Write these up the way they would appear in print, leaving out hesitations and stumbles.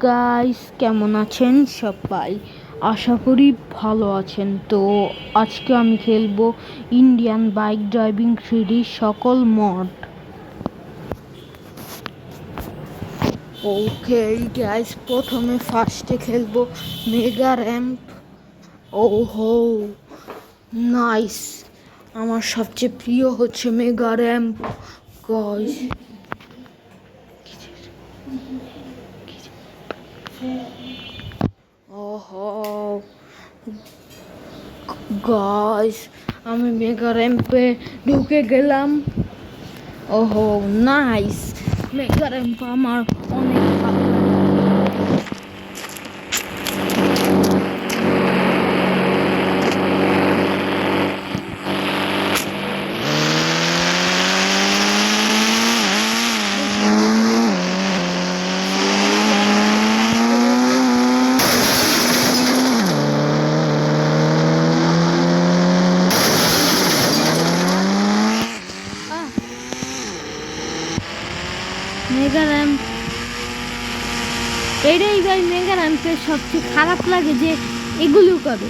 Guys, কেমন আছেন সবাই? আশা করি ভালো আছেন। তো আজকে আমি খেলবো ইন্ডিয়ান বাইক ড্রাইভিং 3D সকল মড। ওকে গাইস, প্রথমে ফার্স্টে খেলবো মেগা র্যাম্প। ওহো নাইস, আমার সবচেয়ে প্রিয় হচ্ছে মেগা র্যাম্প গাইস। ওহো গাইস, আমি মেগা র্যাম্পে ঢুকে গেলাম। ওহো নাইস, মেগা র্যাম্প আমার অনেক ভালো লাগে। মেগা র্যাম্প এটাই ভাই, মেগা র্যাম্পের সবচেয়ে খারাপ লাগে যে এগুলো করে।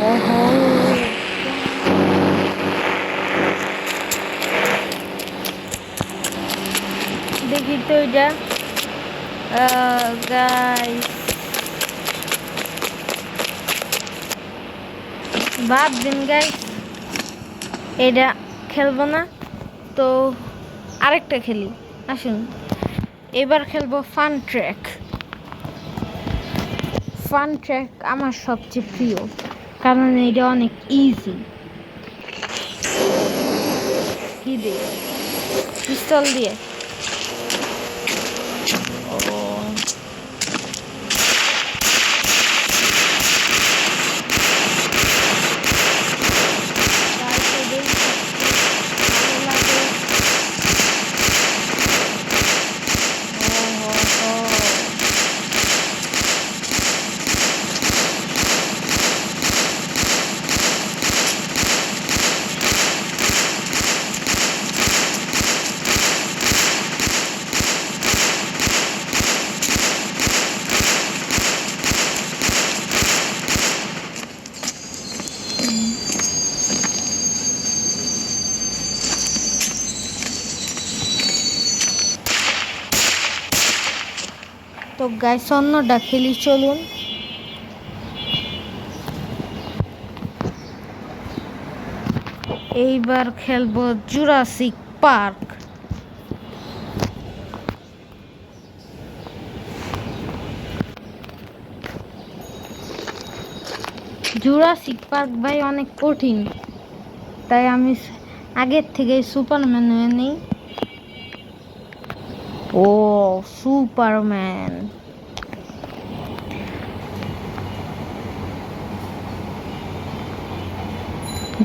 ওহো দেখি তো এটা গাইস, বাদ দিন গাইস, এটা খেলবো না তো আরেকটা খেলি। আসুন এবার খেলবো ফান ট্র্যাক। ফান ট্র্যাক আমার সবচেয়ে প্রিয়, কারণ এটা অনেক ইজি। কি দিয়ে? পিস্তল দিয়ে। তো গাইস, অন্যটা খেলি, চলুন। এইবার খেলবো জুরাসিক পার্ক। জুরাসিক পার্ক ভাই অনেক কঠিন, তাই আমি আগের থেকে সুপারম্যান হয়ে নিই। ও সুপারম্যান,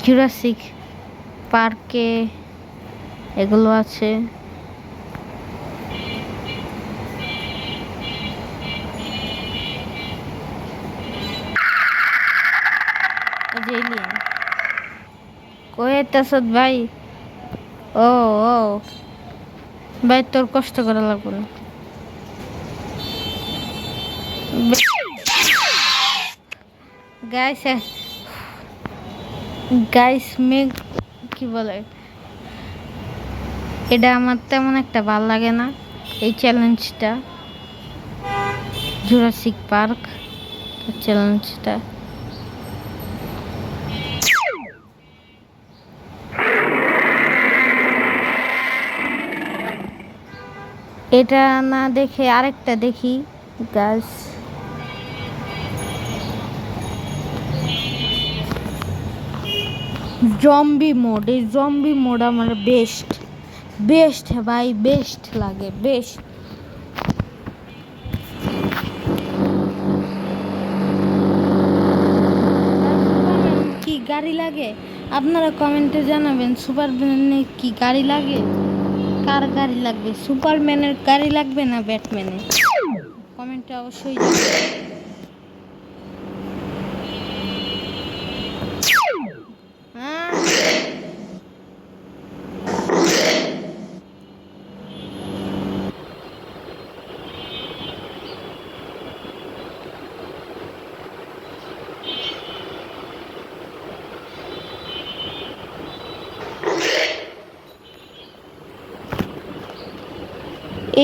জুরাসিক পার্কে এগুলো আছে। কোয়েতাসদ ভাই। ও ও ভাই, তোর কষ্ট করা লাগবে না। গাইস গাইস মেঘ কি বলে, এটা আমার তেমন একটা ভালো লাগে না এই চ্যালেঞ্জটা, জুরাসিক পার্ক চ্যালেঞ্জটা। এটা না দেখে আরেকটা দেখি গাইস। জম্বি মোড, এই জম্বি মোড আমার বেস্ট ভাই, বেস্ট লাগে, বেস্ট। কি গাড়ি লাগে আপনারা কমেন্টে জানাবেন, সুপারম্যানের কি গাড়ি লাগে? কার গাড়ি লাগবে? সুপারম্যানের গাড়ি লাগবে না ব্যাটম্যানের? কমেন্টে অবশ্যই জানাবেন।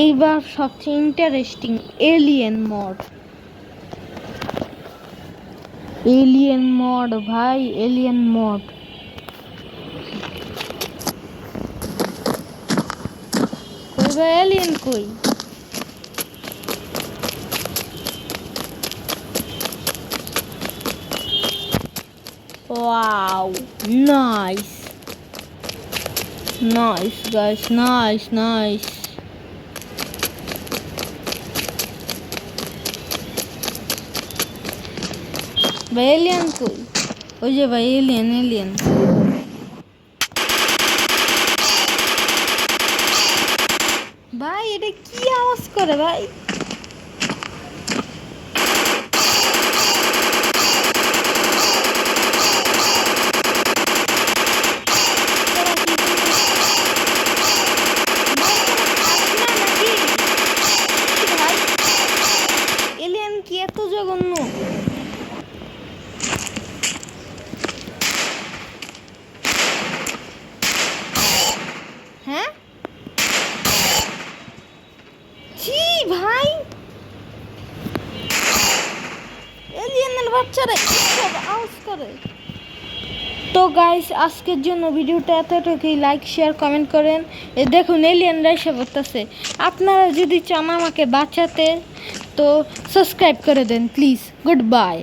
এইবার সবচেয়ে ইন্টারেস্টিং এলিয়েন মড ভাই, এলিয়েন মড। কই ভাই এলিয়েন কই? Wow, nice guys, nice. ভাই এলিয়েন কই? ওই যে ভাই এলিয়েন। ভাই এটা কি আওয়াজ করে ভাই? এলিয়েন কি এত জঘন্য? হ্যাঁ জি ভাই, এলিয়েনের বাচ্চারা এসব আওয়াজ করে। তো গাইস আজকের জন্য ভিডিওটা এতটুকুই। লাইক শেয়ার কমেন্ট করেন। এ দেখুন এলিয়েনরা এসে পড়তেছে। আপনারা যদি চান আমাকে বাঁচাতে তো সাবস্ক্রাইব করে দেন প্লিজ। Good bye.